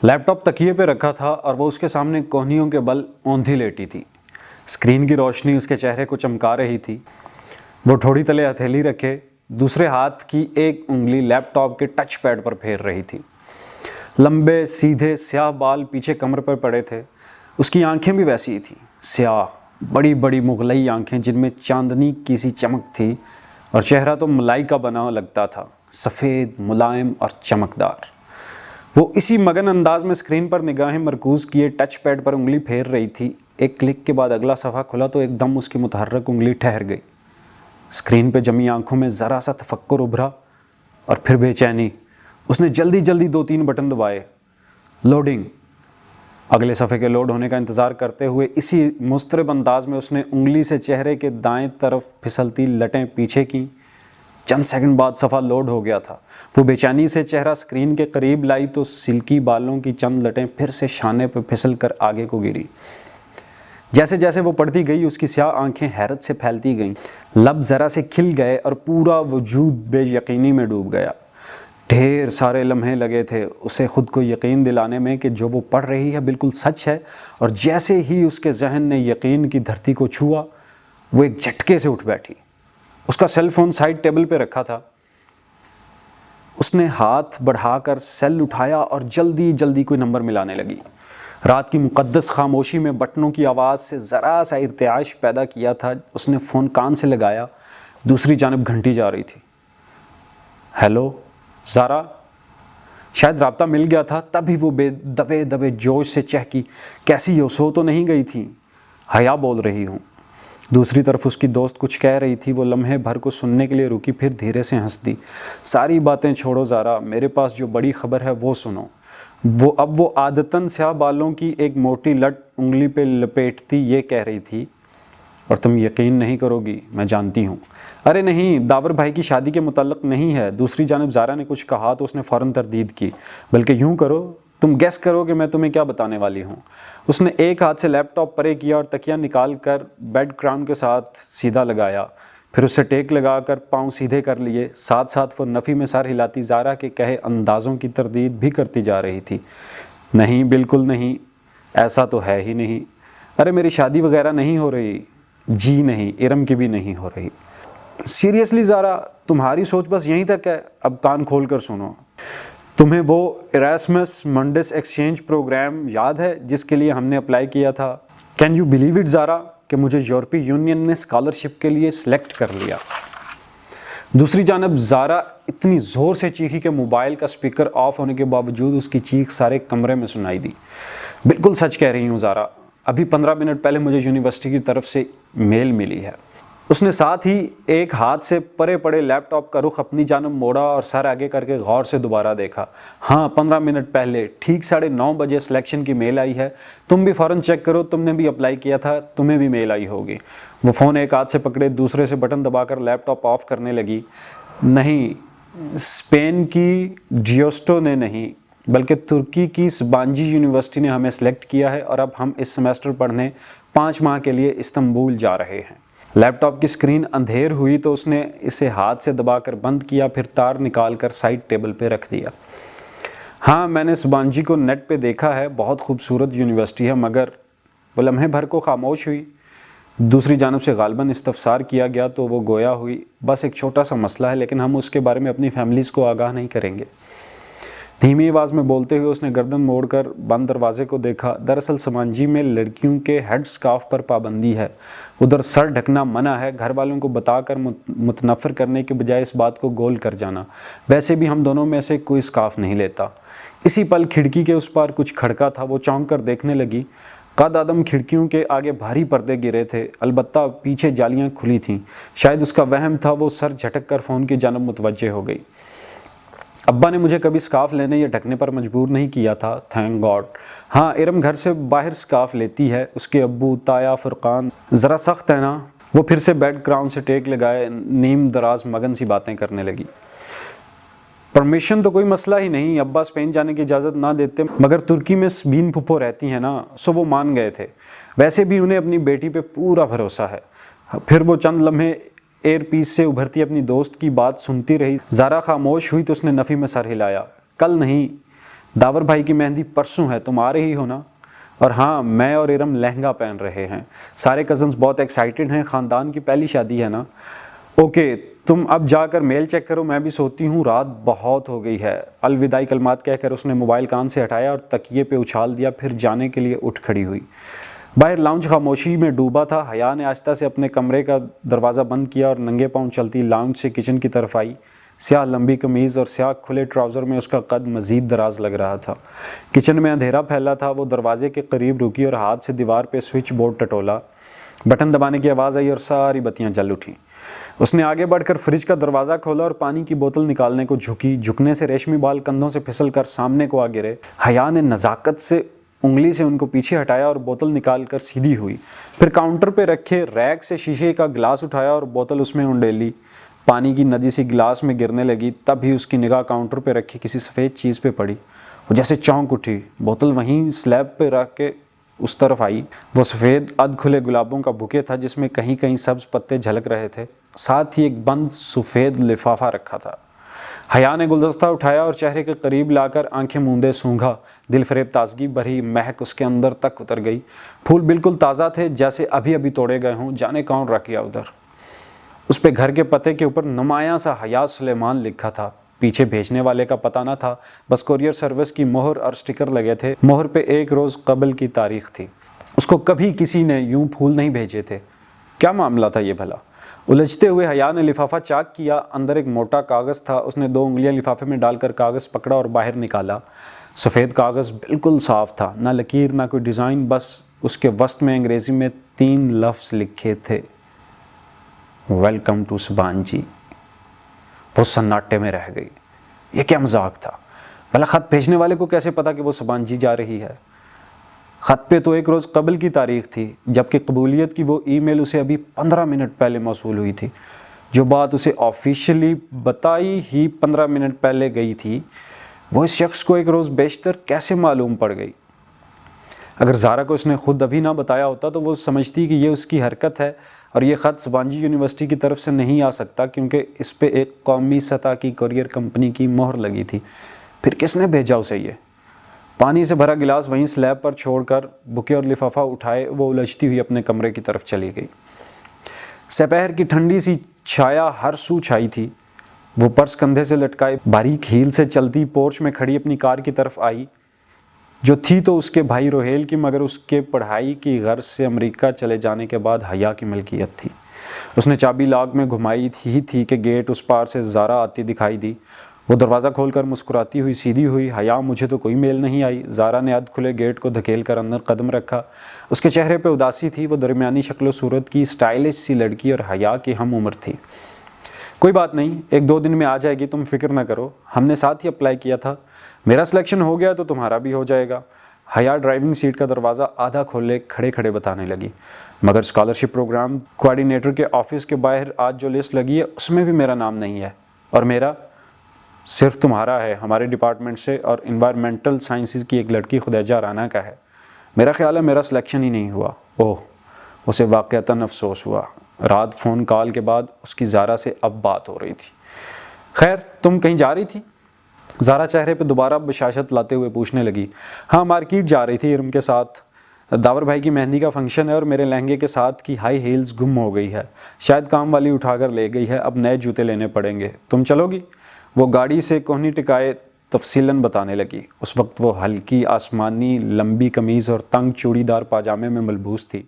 لیپ top تکیے پہ رکھا تھا اور وہ اس کے سامنے کوہنیوں کے بل اوندھی لیٹی تھی۔ اسکرین کی روشنی اس کے چہرے کو چمکا رہی تھی۔ وہ ٹھوڑی تلے ہتھیلی رکھے دوسرے ہاتھ کی ایک انگلی لیپ ٹاپ کے ٹچ پیڈ پر پھیر رہی تھی۔ لمبے سیدھے سیاہ بال پیچھے کمر پر پڑے تھے۔ اس کی آنکھیں بھی ویسی ہی تھیں، سیاہ بڑی بڑی مغلئی آنکھیں جن میں چاندنی کی سی چمک تھی، اور چہرہ تو ملائی کا بنا لگتا تھا، سفید ملائم اور چمکدار۔ وہ اسی مگن انداز میں اسکرین پر نگاہیں مرکوز کیے ٹچ پیڈ پر انگلی پھیر رہی تھی۔ ایک کلک کے بعد اگلا صفحہ کھلا تو ایک دم اس کی متحرک انگلی ٹھہر گئی۔ اسکرین پہ جمی آنکھوں میں ذرا سا تفکر ابھرا اور پھر بے چینی۔ اس نے جلدی جلدی 2-3 بٹن دبائے۔ لوڈنگ۔ اگلے صفحے کے لوڈ ہونے کا انتظار کرتے ہوئے اسی مضطرب انداز میں اس نے انگلی سے چہرے کے دائیں طرف پھسلتی لٹیں پیچھے کیں۔ چند سیکنڈ بعد صفحہ لوڈ ہو گیا تھا۔ وہ بے چینی سے چہرہ اسکرین کے قریب لائی تو سلکی بالوں کی چند لٹیں پھر سے شانے پہ پھسل کر آگے کو گری۔ جیسے جیسے وہ پڑھتی گئی اس کی سیاہ آنکھیں حیرت سے پھیلتی گئیں، لب ذرا سے کھل گئے اور پورا وجود بے یقینی میں ڈوب گیا۔ ڈھیر سارے لمحے لگے تھے اسے خود کو یقین دلانے میں کہ جو وہ پڑھ رہی ہے بالکل سچ ہے، اور جیسے ہی اس کے ذہن نے یقین کی دھرتی کو چھوا، وہ ایک جھٹکے سے اٹھ بیٹھی۔ اس کا سیل فون سائڈ ٹیبل پہ رکھا تھا۔ اس نے ہاتھ بڑھا کر سیل اٹھایا اور جلدی جلدی کوئی نمبر ملانے لگی۔ رات کی مقدس خاموشی میں بٹنوں کی آواز سے ذرا سا ارتعاش پیدا کیا تھا۔ اس نے فون کان سے لگایا، دوسری جانب گھنٹی جا رہی تھی۔ ہیلو زارا؟ شاید رابطہ مل گیا تھا، تبھی وہ دبے دبے جوش سے چہکی، کیسی ہو؟ سو تو نہیں گئی تھی؟ حیا بول رہی ہوں۔ دوسری طرف اس کی دوست کچھ کہہ رہی تھی۔ وہ لمحے بھر کو سننے کے لیے رکی، پھر دھیرے سے ہنس دی۔ ساری باتیں چھوڑو زارا، میرے پاس جو بڑی خبر ہے وہ سنو۔ اب وہ عادتاً سیاہ بالوں کی ایک موٹی لٹ انگلی پہ لپیٹتی یہ کہہ رہی تھی، اور تم یقین نہیں کرو گی، میں جانتی ہوں۔ ارے نہیں، داور بھائی کی شادی کے متعلق نہیں ہے۔ دوسری جانب زارا نے کچھ کہا تو اس نے فوراً تردید کی، بلکہ یوں کرو، تم گیس کرو کہ میں تمہیں کیا بتانے والی ہوں۔ اس نے ایک ہاتھ سے لیپ ٹاپ پرے کیا اور تکیہ نکال کر بیڈ کران کے ساتھ سیدھا لگایا، پھر اسے ٹیک لگا کر پاؤں سیدھے کر لیے۔ ساتھ ساتھ وہ نفی میں سر ہلاتی زارا کے کہے اندازوں کی تردید بھی کرتی جا رہی تھی۔ نہیں، بالکل نہیں، ایسا تو ہے ہی نہیں۔ ارے میری شادی وغیرہ نہیں ہو رہی۔ جی نہیں، ارم کی بھی نہیں ہو رہی۔ سیریسلی زارا، تمہاری سوچ بس یہیں تک ہے؟ اب کان کھول کر سنو۔ تمہیں وہ ایراسمس منڈس ایکسچینج پروگرام یاد ہے جس کے لیے ہم نے اپلائی کیا تھا؟ کین یو بلیو اٹ زارا کہ مجھے یورپی یونین نے اسکالرشپ کے لیے سلیکٹ کر لیا؟ دوسری جانب زارا اتنی زور سے چیخی کہ موبائل کا اسپیکر آف ہونے کے باوجود اس کی چیخ سارے کمرے میں سنائی دی۔ بالکل سچ کہہ رہی ہوں زارا، ابھی 15 منٹ پہلے مجھے یونیورسٹی کی طرف سے میل ملی ہے۔ اس نے ساتھ ہی ایک ہاتھ سے پرے پڑے لیپ ٹاپ کا رخ اپنی جانب موڑا اور سر آگے کر کے غور سے دوبارہ دیکھا۔ ہاں، 15 منٹ پہلے ٹھیک 9:30 بجے سلیکشن کی میل آئی ہے۔ تم بھی فوراً چیک کرو، تم نے بھی اپلائی کیا تھا، تمہیں بھی میل آئی ہوگی۔ وہ فون ایک ہاتھ سے پکڑے دوسرے سے بٹن دبا کر لیپ ٹاپ آف کرنے لگی۔ نہیں، اسپین کی ڈیوسٹو نے نہیں، بلکہ ترکی کی سبانجی یونیورسٹی نے ہمیں سلیکٹ کیا ہے، اور اب ہم اس سیمسٹر پڑھنے 5 ماہ کے لیے استنبول جا رہے ہیں۔ لیپ ٹاپ کی اسکرین اندھیر ہوئی تو اس نے اسے ہاتھ سے دبا کر بند کیا، پھر تار نکال کر سائڈ ٹیبل پہ رکھ دیا۔ ہاں، میں نے سبانجی کو نیٹ پہ دیکھا ہے، بہت خوبصورت یونیورسٹی ہے، مگر… وہ لمحے بھر کو خاموش ہوئی۔ دوسری جانب سے غالباً استفسار کیا گیا تو وہ گویا ہوئی، بس ایک چھوٹا سا مسئلہ ہے، لیکن ہم اس کے بارے میں اپنی فیملیز کو آگاہ نہیں کریں گے۔ دھیمی آواز میں بولتے ہوئے اس نے گردن موڑ کر بند دروازے کو دیکھا۔ دراصل سمانجی میں لڑکیوں کے ہیڈ سکارف پر پابندی ہے، ادھر سر ڈھکنا منع ہے۔ گھر والوں کو بتا کر متنفر کرنے کے بجائے اس بات کو گول کر جانا۔ ویسے بھی ہم دونوں میں سے کوئی سکارف نہیں لیتا۔ اسی پل کھڑکی کے اس پار کچھ کھڑکا تھا۔ وہ چونک کر دیکھنے لگی۔ قد آدم کھڑکیوں کے آگے بھاری پردے گرے تھے، البتہ پیچھے جالیاں کھلی تھیں۔ شاید اس کا وہم تھا۔ وہ سر جھٹک کر فون کی جانب متوجہ ہو گئی۔ ابا نے مجھے کبھی سکارف لینے یا ڈھکنے پر مجبور نہیں کیا تھا، تھینک گاڈ۔ ہاں، ارم گھر سے باہر سکارف لیتی ہے۔ اس کے ابو تایا فرقان ذرا سخت ہے نا۔ وہ پھر سے بیڈ گراؤنڈ سے ٹیک لگائے نیم دراز مگن سی باتیں کرنے لگی۔ پرمیشن تو کوئی مسئلہ ہی نہیں، ابا اسپین جانے کی اجازت نہ دیتے، مگر ترکی میں سبین پھپھو رہتی ہیں نا، سو وہ مان گئے تھے۔ ویسے بھی انہیں اپنی بیٹی پہ پورا بھروسہ ہے۔ پھر وہ چند لمحے ایئر پیس سے ابھرتی اپنی دوست کی بات سنتی رہی۔ زارا خاموش ہوئی تو اس نے نفی میں سر ہلایا۔ کل نہیں، داور بھائی کی مہندی پرسوں ہے، تم آ رہی ہو نا؟ اور ہاں، میں اور ارم لہنگا پہن رہے ہیں، سارے کزنز بہت ایکسائٹڈ ہیں، خاندان کی پہلی شادی ہے نا؟ اوکے، تم اب جا کر میل چیک کرو، میں بھی سوتی ہوں، رات بہت ہو گئی ہے۔ الوداعی کلمات کہہ کر اس نے موبائل کان سے ہٹایا اور تکیے پہ اچھال دیا، پھر جانے کے لیے اٹھ کھڑی ہوئی۔ باہر لاؤنج خاموشی میں ڈوبا تھا۔ حیا نے آہستہ سے اپنے کمرے کا دروازہ بند کیا اور ننگے پاؤں چلتی لاؤنج سے کچن کی طرف آئی۔ سیاہ لمبی قمیض اور سیاہ کھلے ٹراؤزر میں اس کا قد مزید دراز لگ رہا تھا۔ کچن میں اندھیرا پھیلا تھا۔ وہ دروازے کے قریب رکی اور ہاتھ سے دیوار پہ سوئچ بورڈ ٹٹولا۔ بٹن دبانے کی آواز آئی اور ساری بتیاں جل اٹھیں۔ اس نے آگے بڑھ کر فریج کا دروازہ کھولا اور پانی کی بوتل نکالنے کو جھکی۔ جھکنے سے ریشمی بال کندھوں سے پھسل کر سامنے کو آ گرے۔ حیا نے نزاکت سے انگلی سے ان کو پیچھے ہٹایا اور بوتل نکال کر سیدھی ہوئی۔ پھر کاؤنٹر پہ رکھے ریک سے شیشے کا گلاس اٹھایا اور بوتل اس میں انڈیلی۔ پانی کی ندی سی گلاس میں گرنے لگی، تب ہی اس کی نگاہ کاؤنٹر پہ رکھی کسی سفید چیز پہ پڑی۔ وہ جیسے چونک اٹھی، بوتل وہیں سلیب پہ رکھ کے اس طرف آئی۔ وہ سفید ادھ کھلے گلابوں کا بوکے تھا جس میں کہیں کہیں سبز پتے جھلک رہے تھے، ساتھ ہی ایک بند سفید لفافہ رکھا تھا۔ حیا نے گلدستہ اٹھایا اور چہرے کے قریب لا کر آنکھیں موندے سونگھا۔ دل فریب تازگی بھری مہک اس کے اندر تک اتر گئی۔ پھول بالکل تازہ تھے، جیسے ابھی ابھی توڑے گئے ہوں، جانے کون رکھ گیا ادھر۔ اس پہ گھر کے پتے کے اوپر نمایاں سا حیا سلیمان لکھا تھا۔ پیچھے بھیجنے والے کا پتہ نہ تھا، بس کوریئر سروس کی مہر اور سٹیکر لگے تھے۔ مہر پہ 1 روز قبل کی تاریخ تھی۔ اس کو کبھی کسی نے یوں پھول نہیں بھیجے تھے۔ کیا معاملہ تھا یہ بھلا؟ الجھتے ہوئے حیا نے لفافہ چاک کیا۔ اندر ایک موٹا کاغذ تھا۔ اس نے 2 انگلیاں لفافے میں ڈال کر کاغذ پکڑا اور باہر نکالا۔ سفید کاغذ بالکل صاف تھا، نہ لکیر نہ کوئی ڈیزائن، بس اس کے وسط میں انگریزی میں 3 لفظ لکھے تھے، ویلکم ٹو سبان جی۔ وہ سناٹے میں رہ گئی۔ یہ کیا مذاق تھا؟ بھلا خط بھیجنے والے کو کیسے پتا کہ وہ سبان جی جا رہی ہے؟ خط پہ تو 1 روز قبل کی تاریخ تھی، جبکہ قبولیت کی وہ ای میل اسے ابھی 15 منٹ پہلے موصول ہوئی تھی۔ جو بات اسے آفیشلی بتائی ہی 15 منٹ پہلے گئی تھی، وہ اس شخص کو 1 روز بیشتر کیسے معلوم پڑ گئی؟ اگر زارا کو اس نے خود ابھی نہ بتایا ہوتا تو وہ سمجھتی کہ یہ اس کی حرکت ہے اور یہ خط سبانجی یونیورسٹی کی طرف سے نہیں آ سکتا، کیونکہ اس پہ ایک قومی سطح کی کوریئر کمپنی کی مہر لگی تھی۔ پھر کس نے بھیجا اسے یہ؟ پانی سے بھرا گلاس وہیں سلیب پر چھوڑ کر بکے اور لفافہ اٹھائے وہ الجھتی ہوئی اپنے کمرے کی طرف چلی گئی۔ سپہر کی ٹھنڈی سی چھایا ہر سو چھائی تھی۔ وہ پرس کندھے سے لٹکائے باریک ہیل سے چلتی پورچ میں کھڑی اپنی کار کی طرف آئی، جو تھی تو اس کے بھائی روہیل کی، مگر اس کے پڑھائی کی غرض سے امریکہ چلے جانے کے بعد حیا کی ملکیت تھی۔ اس نے چابی لاک میں گھمائی ہی تھی کہ گیٹ اس پار سے زارا آتی دکھائی دی۔ وہ دروازہ کھول کر مسکراتی ہوئی سیدھی ہوئی۔ حیا، مجھے تو کوئی میل نہیں آئی۔ زارا نے ادھ کھلے گیٹ کو دھکیل کر اندر قدم رکھا۔ اس کے چہرے پہ اداسی تھی۔ وہ درمیانی شکل و صورت کی سٹائلش سی لڑکی اور حیا کی ہم عمر تھی۔ کوئی بات نہیں، 1-2 دن میں آ جائے گی، تم فکر نہ کرو، ہم نے ساتھ ہی اپلائی کیا تھا، میرا سلیکشن ہو گیا تو تمہارا بھی ہو جائے گا۔ حیا ڈرائیونگ سیٹ کا دروازہ آدھا کھولے کھڑے کھڑے بتانے لگی، مگر اسکالرشپ پروگرام کوآرڈینیٹر کے آفس کے باہر آج جو لسٹ لگی ہے اس میں بھی میرا نام نہیں ہے، اور میرا صرف تمہارا ہے، ہمارے ڈپارٹمنٹ سے اور انوائرمنٹل سائنسز کی ایک لڑکی خدیجہ رانا کا ہے۔ میرا خیال ہے میرا سلیکشن ہی نہیں ہوا۔ اوہ، اسے واقعتاً افسوس ہوا۔ رات فون کال کے بعد اس کی زارا سے اب بات ہو رہی تھی۔ خیر، تم کہیں جا رہی تھی؟ زارا چہرے پہ دوبارہ بشاشت لاتے ہوئے پوچھنے لگی۔ ہاں، مارکیٹ جا رہی تھی ارم کے ساتھ، داور بھائی کی مہندی کا فنکشن ہے اور میرے لہنگے کے ساتھ کی ہائی ہیلز گم ہو گئی ہے، شاید کام والی اٹھا کر لے گئی ہے، اب نئے جوتے لینے پڑیں گے، تم چلو گی؟ وہ گاڑی سے کوہنی ٹکائے تفصیلاً بتانے لگی۔ اس وقت وہ ہلکی آسمانی لمبی قمیض اور تنگ چوڑی دار پاجامے میں ملبوس تھی۔